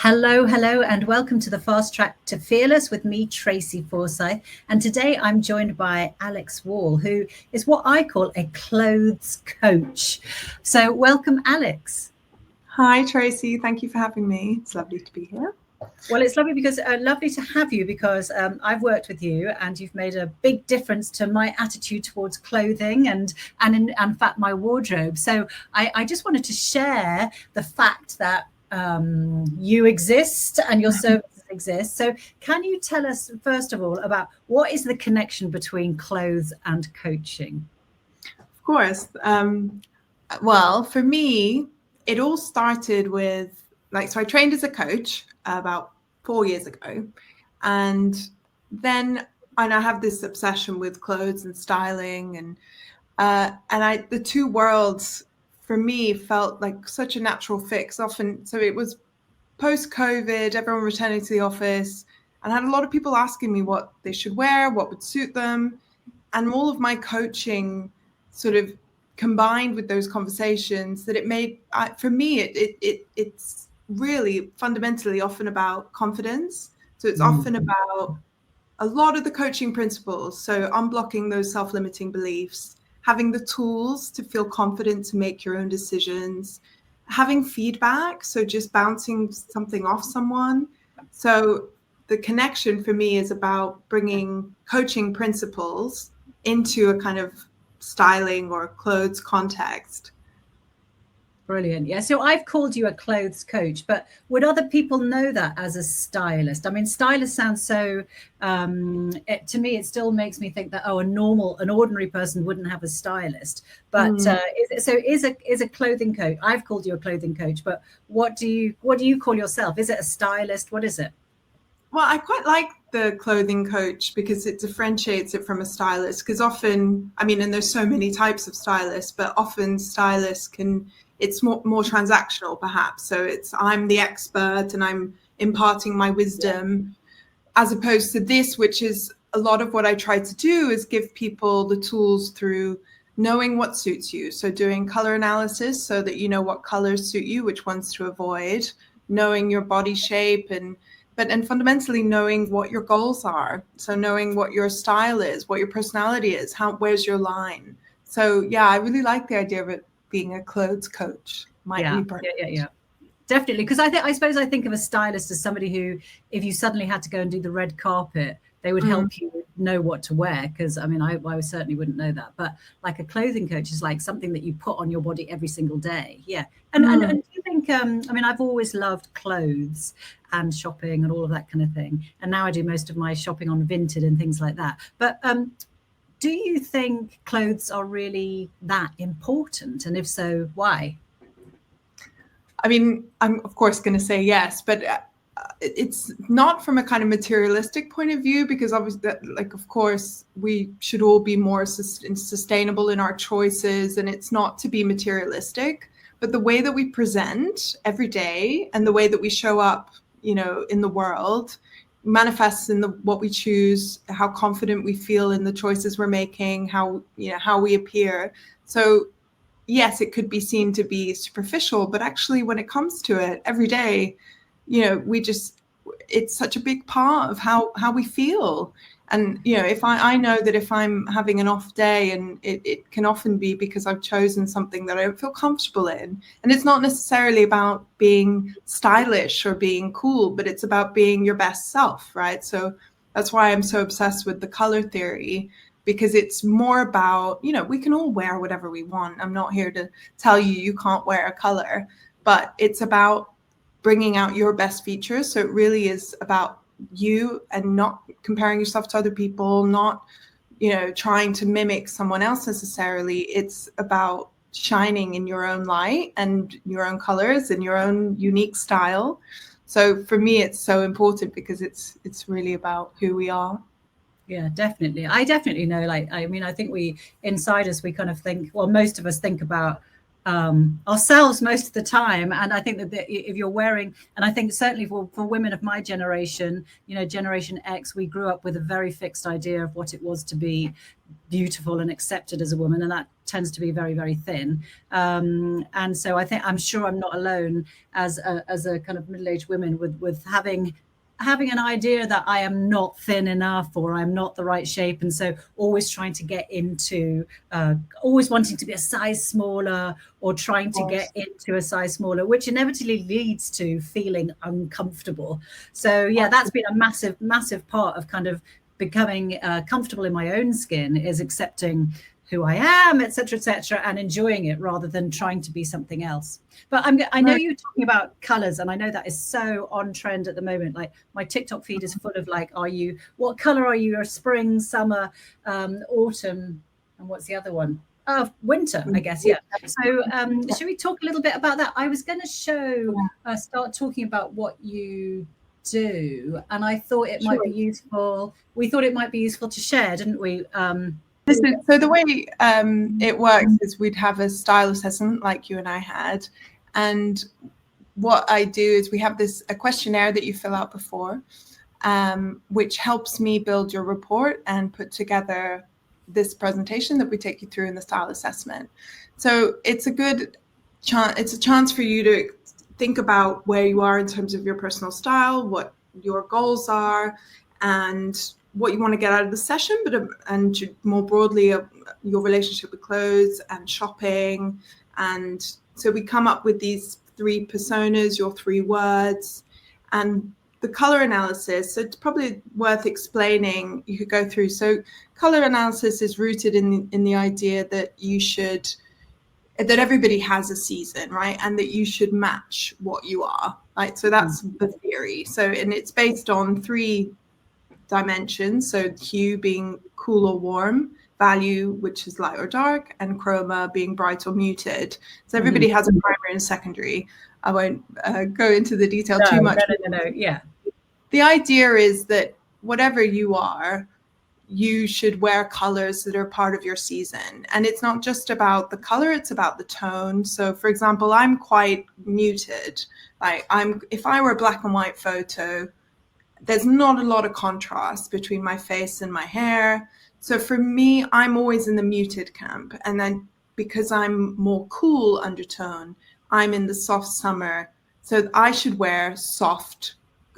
Hello, and welcome to the Fast Track to Fearless with me, Tracy Forsyth. And today I'm joined by Alex Wall, who is what I call a clothes coach. So welcome, Alex. Hi, Tracy. Thank you for having me. It's lovely to be here. Well, it's lovely to have you because I've worked with you and you've made a big difference to my attitude towards clothing and in fact my wardrobe. So I just wanted to share the fact that you exist and your services exist. So can you tell us first of all about what is the connection between clothes and coaching? Of course. Well, for me, it all started with so I trained as a coach about 4 years ago, and then I have this obsession with clothes and styling, and the two worlds for me felt like such a natural fix. Often, so it was post-COVID, everyone returning to the office, and I had a lot of people asking me what they should wear, what would suit them, and all of my coaching sort of combined with those conversations that it made for me it's really fundamentally often about confidence. So it's often about a lot of the coaching principles, so unblocking those self-limiting beliefs, having the tools to feel confident to make your own decisions, having feedback, so just bouncing something off someone. So the connection for me is about bringing coaching principles into a kind of styling or clothes context. Brilliant. Yeah. So I've called you a clothes coach, but would other people know that as a stylist? I mean, stylist sounds so, to me, it still makes me think that, oh, an ordinary person wouldn't have a stylist. But is a clothing coach? I've called you a clothing coach, but what do you call yourself? Is it a stylist? What is it? Well, I quite like the clothing coach because it differentiates it from a stylist. Because often, I mean, and there's so many types of stylists, but often stylists it's more transactional perhaps. So it's I'm the expert and I'm imparting my wisdom, as opposed to this, which is a lot of what I try to do is give people the tools through knowing what suits you. So doing color analysis so that you know what colors suit you, which ones to avoid, knowing your body shape and fundamentally knowing what your goals are. So knowing what your style is, what your personality is, where's your line. So yeah, I really like the idea of it being a clothes coach. Yeah. Definitely, because I suppose I think of a stylist as somebody who, if you suddenly had to go and do the red carpet, they would help you know what to wear. Because I mean, I certainly wouldn't know that. But like a clothing coach is like something that you put on your body every single day. Yeah. And do you think? I mean, I've always loved clothes and shopping and all of that kind of thing. And now I do most of my shopping on Vinted and things like that. But do you think clothes are really that important? And if so, why? I mean, I'm of course going to say yes, but it's not from a kind of materialistic point of view, because obviously, of course, we should all be more sustainable in our choices, and it's not to be materialistic. But the way that we present every day and the way that we show up, in the world manifests in what we choose, how confident we feel in the choices we're making, how we appear. So yes, it could be seen to be superficial, but actually when it comes to it every day, it's such a big part of how we feel. And, if I know that if I'm having an off day, and it can often be because I've chosen something that I don't feel comfortable in. And it's not necessarily about being stylish or being cool, but it's about being your best self, right? So that's why I'm so obsessed with the color theory, because it's more about, we can all wear whatever we want. I'm not here to tell you can't wear a color, but it's about bringing out your best features. So it really is about you and not comparing yourself to other people, not, trying to mimic someone else necessarily. It's about shining in your own light and your own colors and your own unique style. So for me, it's so important because it's really about who we are. Yeah, definitely. I definitely know, I mean, I think inside us, we kind of think, well, most of us think about ourselves most of the time. And I think that if you're wearing, and I think certainly for women of my generation, you know, Generation X, we grew up with a very fixed idea of what it was to be beautiful and accepted as a woman, and that tends to be very, very thin. And so I'm sure I'm not alone as a kind of middle-aged woman with having an idea that I am not thin enough or I'm not the right shape. And so always trying to get into, always wanting to be a size smaller or trying to get into a size smaller, which inevitably leads to feeling uncomfortable. So yeah, that's been a massive, massive part of kind of becoming comfortable in my own skin, is accepting who I am, etc., and enjoying it rather than trying to be something else. But I know you're talking about colors, and I know that is so on trend at the moment. Like my TikTok feed is full of like, what color are you? You're spring, summer, autumn, and what's the other one? Oh, winter, I guess. Yeah. So should we talk a little bit about that? I was going to start talking about what you do, and I thought it might be useful. We thought it might be useful to share, didn't we? So the way it works is we'd have a style assessment like you and I had, and what I do is we have a questionnaire that you fill out before, which helps me build your report and put together this presentation that we take you through in the style assessment. So it's a good chance. It's a chance for you to think about where you are in terms of your personal style, what your goals are, and what you want to get out of the session, and more broadly your relationship with clothes and shopping. And so we come up with these 3 personas, your 3 words, and the color analysis. So it's probably worth explaining. You could go through. So color analysis is rooted in the idea that that everybody has a season, right? And that you should match what you are, right? So that's the theory. So, and it's based on 3 dimensions. So hue being cool or warm, value, which is light or dark, and chroma being bright or muted. So everybody has a primary and secondary. I won't go into the detail too much. No. Yeah. The idea is that whatever you are, you should wear colors that are part of your season. And it's not just about the color, it's about the tone. So for example, I'm quite muted. If I were a black and white photo, there's not a lot of contrast between my face and my hair. So for me, I'm always in the muted camp. And then because I'm more cool undertone, I'm in the soft summer. So I should wear soft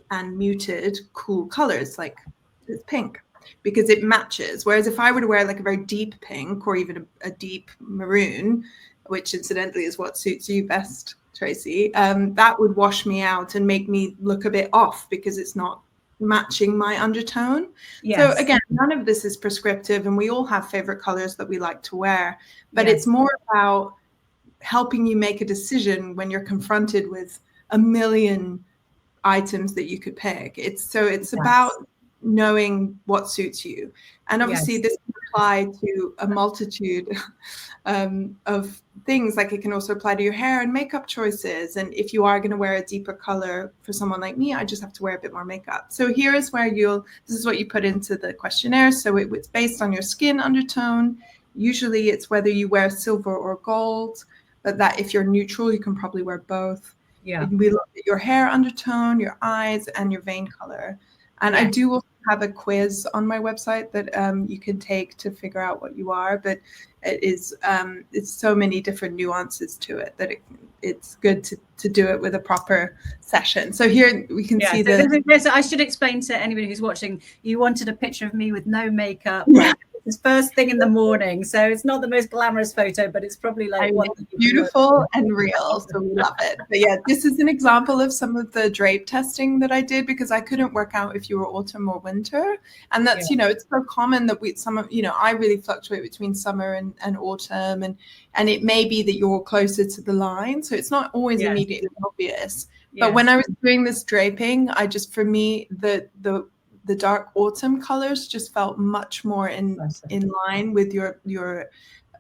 and muted, cool colors like this pink, because it matches. Whereas if I were to wear like a very deep pink or even a deep maroon, which incidentally is what suits you best, Tracy, that would wash me out and make me look a bit off because it's not matching my undertone. Yes. So again, none of this is prescriptive, and we all have favorite colors that we like to wear, but it's more about helping you make a decision when you're confronted with a million items that you could pick. It's about knowing what suits you. And obviously this can apply to a multitude of things. Like it can also apply to your hair and makeup choices. And if you are going to wear a deeper color for someone like me, I just have to wear a bit more makeup. So here is where this is what you put into the questionnaire. So it's based on your skin undertone. Usually it's whether you wear silver or gold, but that if you're neutral, you can probably wear both. Yeah. And we look at your hair undertone, your eyes, and your vein color. And I do also have a quiz on my website that you can take to figure out what you are. But it's so many different nuances to it that it's good to do it with a proper session. So here we can see so I should explain to anybody who's watching, you wanted a picture of me with no makeup. It's first thing in the morning, so it's not the most glamorous photo, but it's probably like beautiful and real, so we love it. But yeah, this is an example of some of the drape testing that I did, because I couldn't work out if you were autumn or winter, and that's it's so common that I really fluctuate between summer and autumn, and it may be that you're closer to the line, so it's not always immediately obvious. But when I was doing this draping, for me the dark autumn colors just felt much more in line with your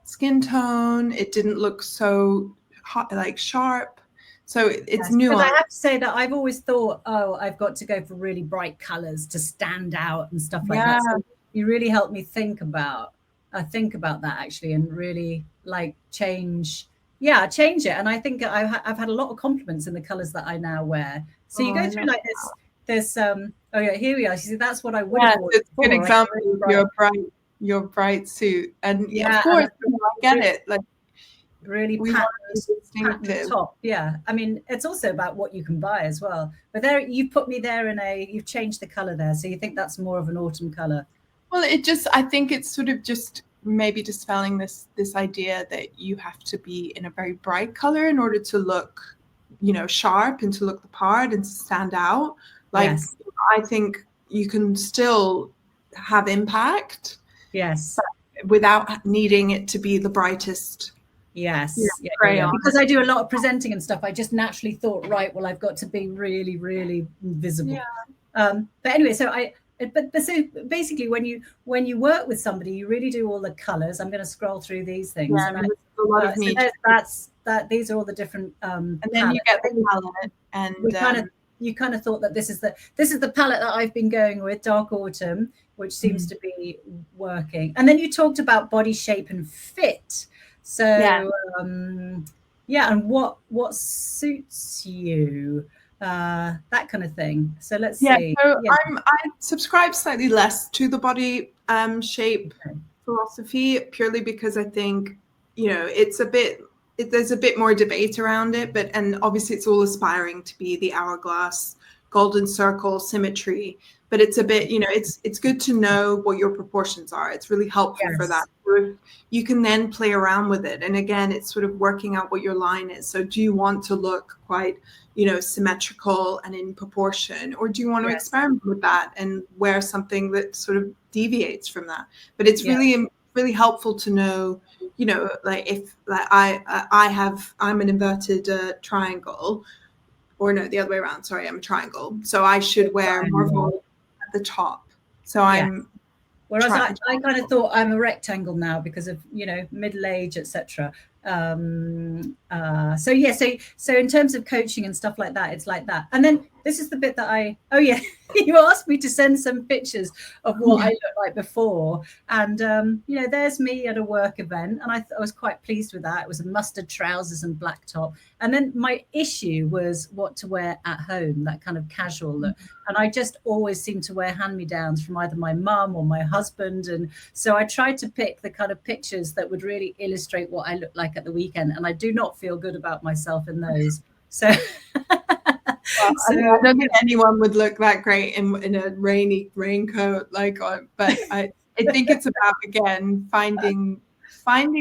skin tone. It didn't look so hot, like sharp. So it's nuanced. But I have to say that I've always thought, I've got to go for really bright colors to stand out and stuff like that. So you really helped me think about that actually, and really like change yeah, change it. And I think I've had a lot of compliments in the colors that I now wear. So you go through like this oh yeah, here we are. You see, that's what I would have worn. It's a good example of really your bright suit. And yeah, of course, I get it. Like really patterned top. Yeah, I mean, it's also about what you can buy as well. But there, you've put me there you've changed the color there. So you think that's more of an autumn color? Well, I think it's sort of just maybe dispelling this idea that you have to be in a very bright color in order to look, sharp and to look the part and to stand out. Like, yes. I think you can still have impact. Yes. Without needing it to be the brightest. Yes. Yeah. Because I do a lot of presenting and stuff. I just naturally thought, right, well, I've got to be really, really visible. Yeah. But anyway, so so basically when you work with somebody, you really do all the colors. I'm going to scroll through these things. Yeah, and a lot of me. So these are all the different and then palettes. You get the palette, and you kind of thought that this is the palette that I've been going with, Dark Autumn, which seems to be working. And then you talked about body shape and fit. So and what suits you. That kind of thing. So let's see. So I subscribe slightly less to the body shape philosophy, purely because I think it's there's a bit more debate around it, and obviously it's all aspiring to be the hourglass, golden circle symmetry, but it's a bit it's good to know what your proportions are. It's really helpful for that. You can then play around with it, and again, it's sort of working out what your line is. So do you want to look quite symmetrical and in proportion, or do you want to experiment with that and wear something that sort of deviates from that? But it's really helpful to know, like if I'm an inverted triangle, or no, the other way around. Sorry, I'm a triangle. So I should wear more volume at the top. So I'm. Whereas I kind of thought I'm a rectangle now because of middle age, etc. So in terms of coaching and stuff like that, it's like that. And then this is the bit that you asked me to send some pictures of what I looked like before, and there's me at a work event, and I was quite pleased with that. It was a mustard trousers and black top, and then my issue was what to wear at home, that kind of casual look. And I just always seem to wear hand-me-downs from either my mum or my husband, and so I tried to pick the kind of pictures that would really illustrate what I look like at the weekend, and I do not feel good about myself in those. So I don't think anyone would look that great in a rainy raincoat, but I think it's about, again, finding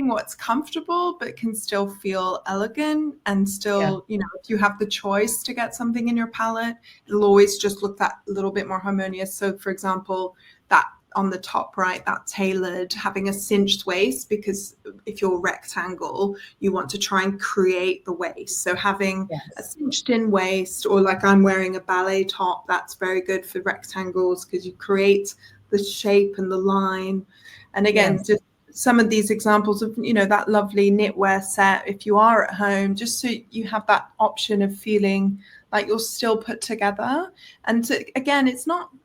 what's comfortable but can still feel elegant, and still if you have the choice to get something in your palette, it'll always just look that little bit more harmonious. So for example, that on the top right, that tailored, having a cinched waist, because if you're rectangle, you want to try and create the waist. So having a cinched in waist, or like I'm wearing a ballet top, that's very good for rectangles because you create the shape and the line. And again, just some of these examples of that lovely knitwear set, if you are at home, just so you have that option of feeling like you're still put together. And again,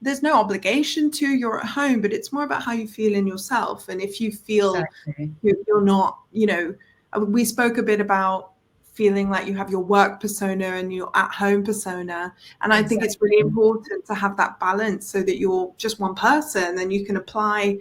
there's no obligation to, you're at home, but it's more about how you feel in yourself. And if you feel you're not, we spoke a bit about feeling like you have your work persona and your at home persona. And I think it's really important to have that balance so that you're just one person and you can apply,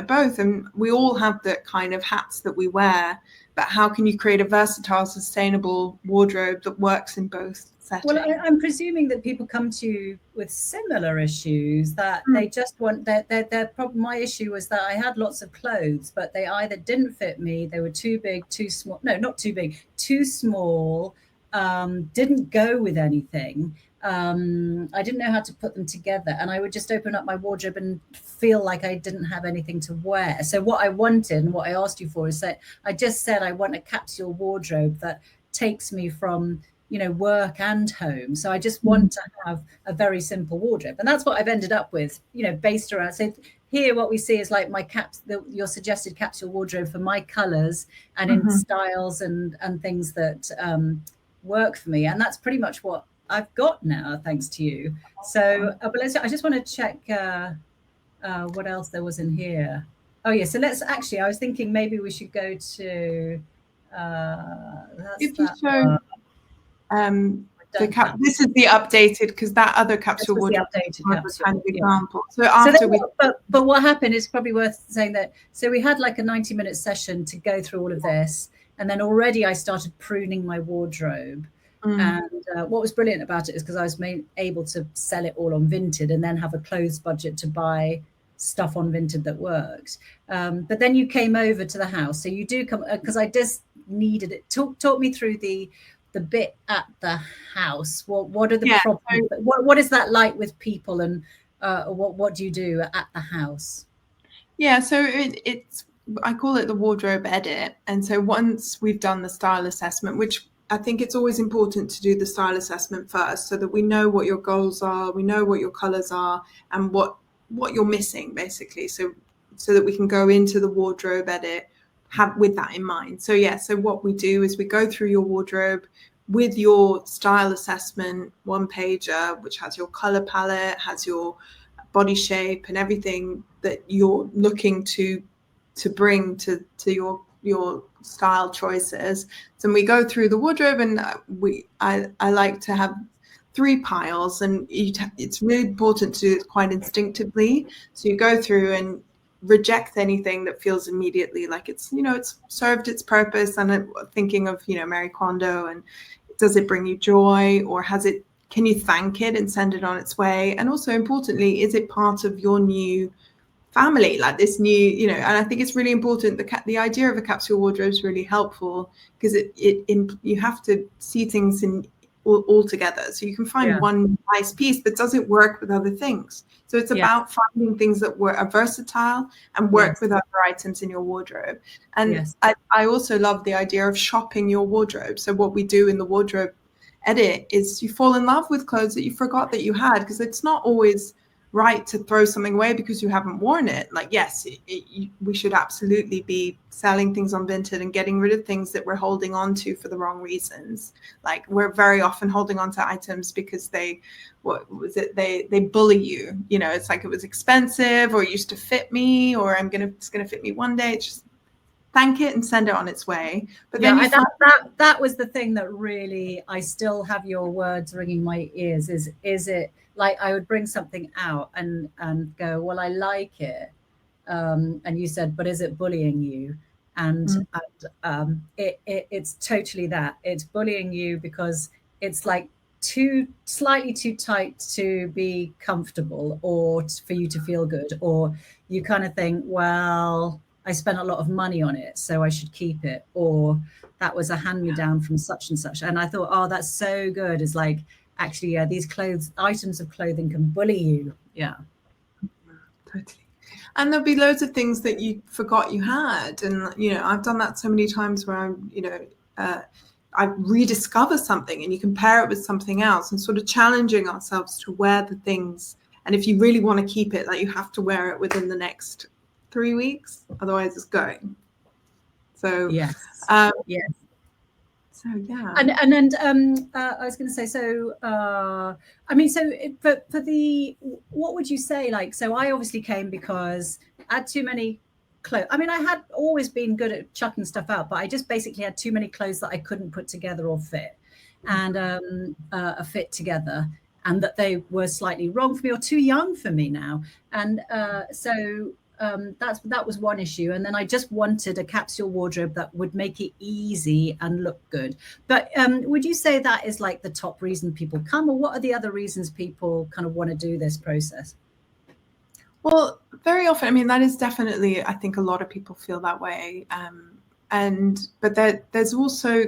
both. And we all have the kind of hats that we wear, but how can you create a versatile, sustainable wardrobe that works in both settings? Well, I'm presuming that people come to you with similar issues, that they just want their problem. My issue was that I had lots of clothes, but they either didn't fit me, they were too big, too small. No, not too big, too small, didn't go with anything. I didn't know how to put them together, and I would just open up my wardrobe and feel like I didn't have anything to wear. So what I wanted, and what I asked you for, is that I just said I want a capsule wardrobe that takes me from work and home. So I just want to have a very simple wardrobe, and that's what I've ended up with, based around. So here what we see is like my your suggested capsule wardrobe for my colors and in styles and things that work for me, and that's pretty much what I've got now, thanks to you. So but I just want to check what else there was in here. Oh yeah, so let's actually, I was thinking maybe we should go to That's If you that show one. this is the updated, because that other capsule This was the wardrobe updated was capsule. a kind of Yeah. example. So So after but what happened is probably worth saying that. So we had like a 90-minute session to go through all of this, and then already I started pruning my wardrobe. And what was brilliant about it is because I was able to sell it all on Vinted and then have a clothes budget to buy stuff on Vinted that worked. But then you came over to the house, so you do come, because I just needed it. Talk me through the bit at the house. What are the problems? What is that like with people, and what do you do at the house? Yeah, so it's, I call it the wardrobe edit. And so once we've done the style assessment, which I think it's always important to do the style assessment first, so that we know what your goals are, we know what your colors are, and what you're missing, basically, so that we can go into the wardrobe edit with that in mind. So yeah, so what we do is we go through your wardrobe with your style assessment one pager, which has your color palette, has your body shape and everything that you're looking to bring to your style choices. So we go through the wardrobe, and I like to have 3 piles, and it's really important to do it quite instinctively. So you go through and reject anything that feels immediately like it's served its purpose. And I'm thinking of Marie Kondo, and does it bring you joy, or can you thank it and send it on its way? And also importantly, is it part of your new family, like this new, and I think it's really important. The idea of a capsule wardrobe is really helpful, because you have to see things in all together. So you can find one nice piece, but does it work with other things? So it's about finding things that are versatile and work with other items in your wardrobe. And I also love the idea of shopping your wardrobe. So what we do in the wardrobe edit is you fall in love with clothes that you forgot that you had, because it's not always right to throw something away because you haven't worn it. Like, yes, we should absolutely be selling things on Vinted and getting rid of things that we're holding on to for the wrong reasons. Like, we're very often holding on to items because they bully you. It's like, it was expensive, or it used to fit me, or it's gonna fit me one day. It's just thank it and send it on its way. But then that was the thing that really, I still have your words ringing my ears. Is it like I would bring something out and go, well, I like it, and you said, but is it bullying you? And it's totally that. It's bullying you because it's like slightly too tight to be comfortable, or for you to feel good, or you kind of think, well, I spent a lot of money on it, so I should keep it, or that was a hand-me-down from such and such. And I thought, oh, that's so good. It's like, actually, yeah, these items of clothing can bully you. Yeah. Totally. And there'll be loads of things that you forgot you had. And, I've done that so many times where I rediscover something, and you compare it with something else, and sort of challenging ourselves to wear the things. And if you really want to keep it, like, you have to wear it within the next 3 weeks, otherwise it's going. So yes. So yeah. And then I was going to say, so I mean, so for the, what would you say, like, so I obviously came because I had too many clothes. I mean, I had always been good at chucking stuff out, but I just basically had too many clothes that I couldn't put together or fit, and fit together, and that they were slightly wrong for me or too young for me now. And so that was one issue. And then I just wanted a capsule wardrobe that would make it easy and look good. But would you say that is like the top reason people come, or what are the other reasons people kind of want to do this process? Well, very often, I mean, that is definitely, I think a lot of people feel that way. But there's also,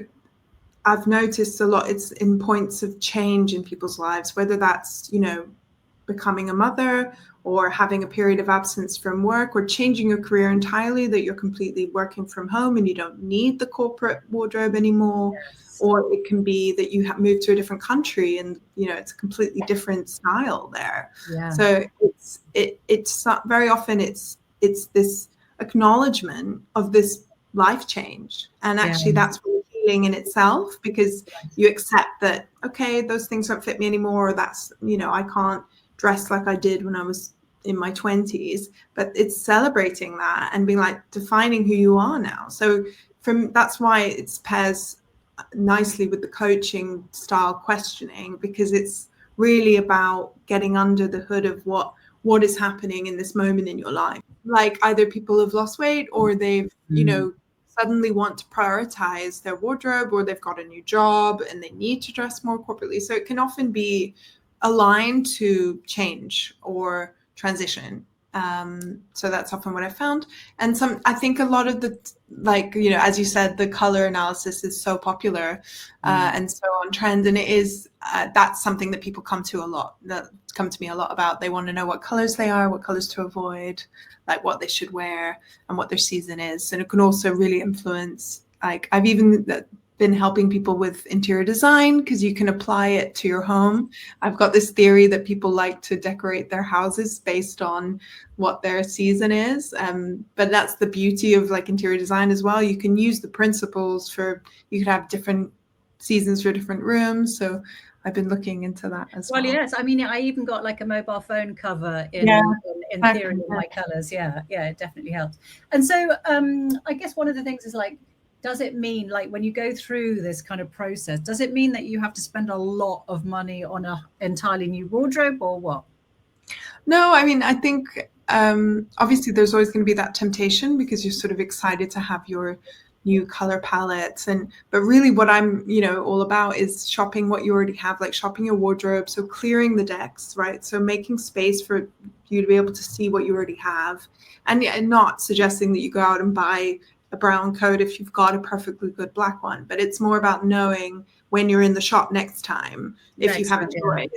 I've noticed a lot, it's in points of change in people's lives, whether that's, becoming a mother, or having a period of absence from work, or changing your career entirely, that you're completely working from home and you don't need the corporate wardrobe anymore. Yes. Or it can be that you have moved to a different country, and it's a completely different style there. Yeah. So it's not, very often it's this acknowledgement of this life change, and actually that's really healing in itself, because you accept that, okay, those things don't fit me anymore, or that's, I can't dress like I did when I was in my 20s, but it's celebrating that and being like, defining who you are now. So that's why it pairs nicely with the coaching style questioning, because it's really about getting under the hood of what is happening in this moment in your life. Like either people have lost weight, or they've, suddenly want to prioritize their wardrobe, or they've got a new job and they need to dress more corporately. So it can often be aligned to change or transition. So that's often what I found. And I think a lot of the, like, as you said, the color analysis is so popular and so on trend. And it is, that's something that people come to me a lot about. They want to know what colors they are, what colors to avoid, like what they should wear and what their season is. And it can also really influence, like I've even been helping people with interior design, because you can apply it to your home. I've got this theory that people like to decorate their houses based on what their season is. But that's the beauty of like interior design as well. You can use the principles you could have different seasons for different rooms. So I've been looking into that as well. Well, yes. I mean, I even got like a mobile phone cover in theory in my colors. Yeah, it definitely helps. And so I guess one of the things is like, does it mean, like, when you go through this kind of process, does it mean that you have to spend a lot of money on an entirely new wardrobe, or what? No, I mean, I think obviously there's always going to be that temptation, because you're sort of excited to have your new color palettes. But really what I'm, all about is shopping what you already have, like shopping your wardrobe. So clearing the decks, right? So making space for you to be able to see what you already have, and not suggesting that you go out and buy a brown coat if you've got a perfectly good black one. But it's more about knowing when you're in the shop next time, if you have a choice.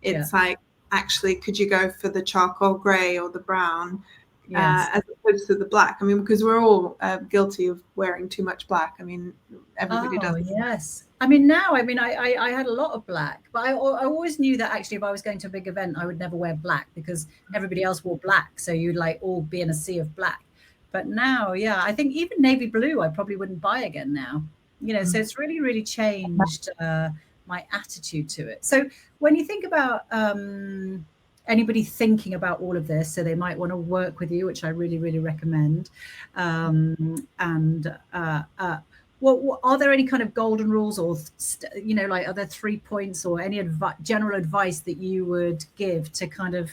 It's like, actually, could you go for the charcoal gray or the brown as opposed to the black? I mean, because we're all guilty of wearing too much black. I mean, everybody does. Yes. I mean, now, I had a lot of black, but I always knew that actually if I was going to a big event, I would never wear black, because everybody else wore black. So you'd like all be in a sea of black. But now, I think even navy blue, I probably wouldn't buy again now. So it's really, really changed my attitude to it. So when you think about anybody thinking about all of this, so they might want to work with you, which I really, really recommend. Well, are there any kind of golden rules, or like, are there 3 points or any general advice that you would give to kind of,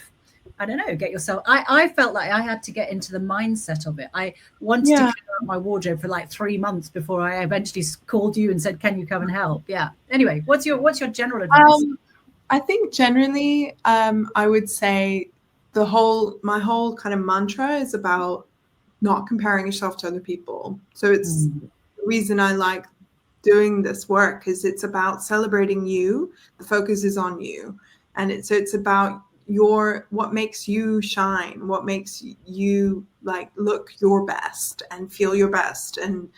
I don't know, get yourself? I felt like I had to get into the mindset of it. I wanted to clear out my wardrobe for like 3 months before I eventually called you and said, "Can you come and help?" Yeah. Anyway, what's your general advice? I think generally, I would say my whole kind of mantra is about not comparing yourself to other people. So it's the reason I like doing this work, is it's about celebrating you. The focus is on you. And it's about what makes you shine, what makes you like look your best and feel your best, and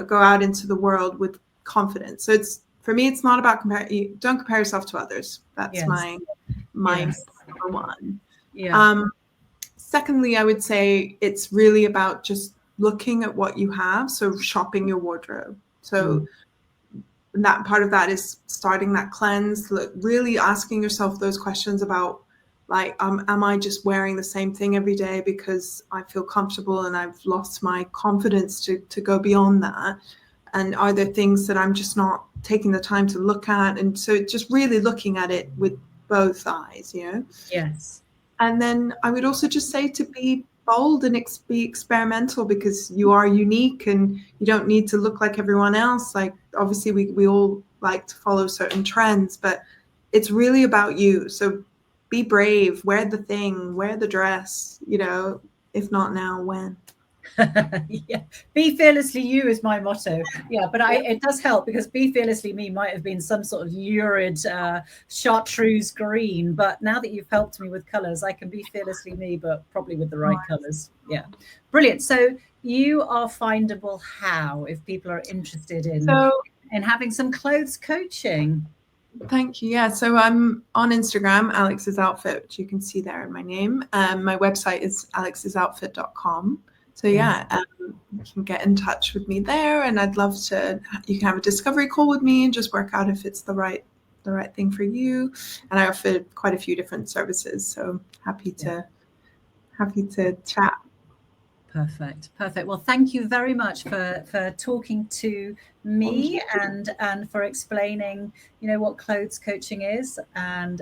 go out into the world with confidence. So for me, it's not about don't compare yourself to others. That's my number one. Secondly, I would say it's really about just looking at what you have. So shopping your wardrobe. So that part of that is starting that cleanse, really asking yourself those questions about, like, am I just wearing the same thing every day because I feel comfortable and I've lost my confidence to go beyond that? And are there things that I'm just not taking the time to look at? And so just really looking at it with both eyes, Yes. And then I would also just say to be bold and be experimental, because you are unique and you don't need to look like everyone else. Like, obviously we all like to follow certain trends, but it's really about you. So be brave, wear the thing, wear the dress, if not now, when? Be fearlessly you is my motto. But it does help, because be fearlessly me might have been some sort of lurid chartreuse green, but now that you've helped me with colors, I can be fearlessly me, but probably with the right colors. Brilliant. So you are findable how, if people are interested in having some clothes coaching? Thank you. So I'm on Instagram, Alex's Outfit, which you can see there in my name. My website is alexesoutfit.com. So you can get in touch with me there, and I'd love you can have a discovery call with me and just work out if it's the right thing for you. And I offer quite a few different services, so happy to chat. Perfect. Well, thank you very much for talking to me and for explaining, what clothes coaching is. And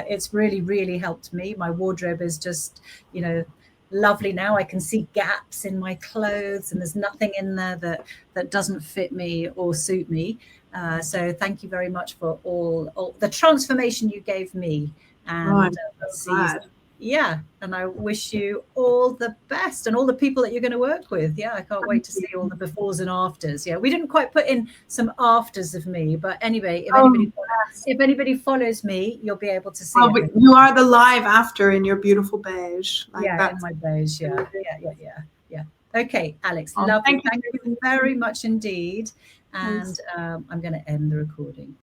it's really helped me. My wardrobe is just, lovely now. I can see gaps in my clothes, and there's nothing in there that doesn't fit me or suit me. So thank you very much for all the transformation you gave me. And yeah, and I wish you all the best, and all the people that you're going to work with. Yeah, I can't wait to see all the befores and afters. Yeah, we didn't quite put in some afters of me, but anyway, if anybody follows me, you'll be able to see it. You are the live after in your beautiful beige. In my beige. Yeah. Okay, Alex, lovely. Thank you very much indeed. And I'm going to end the recording.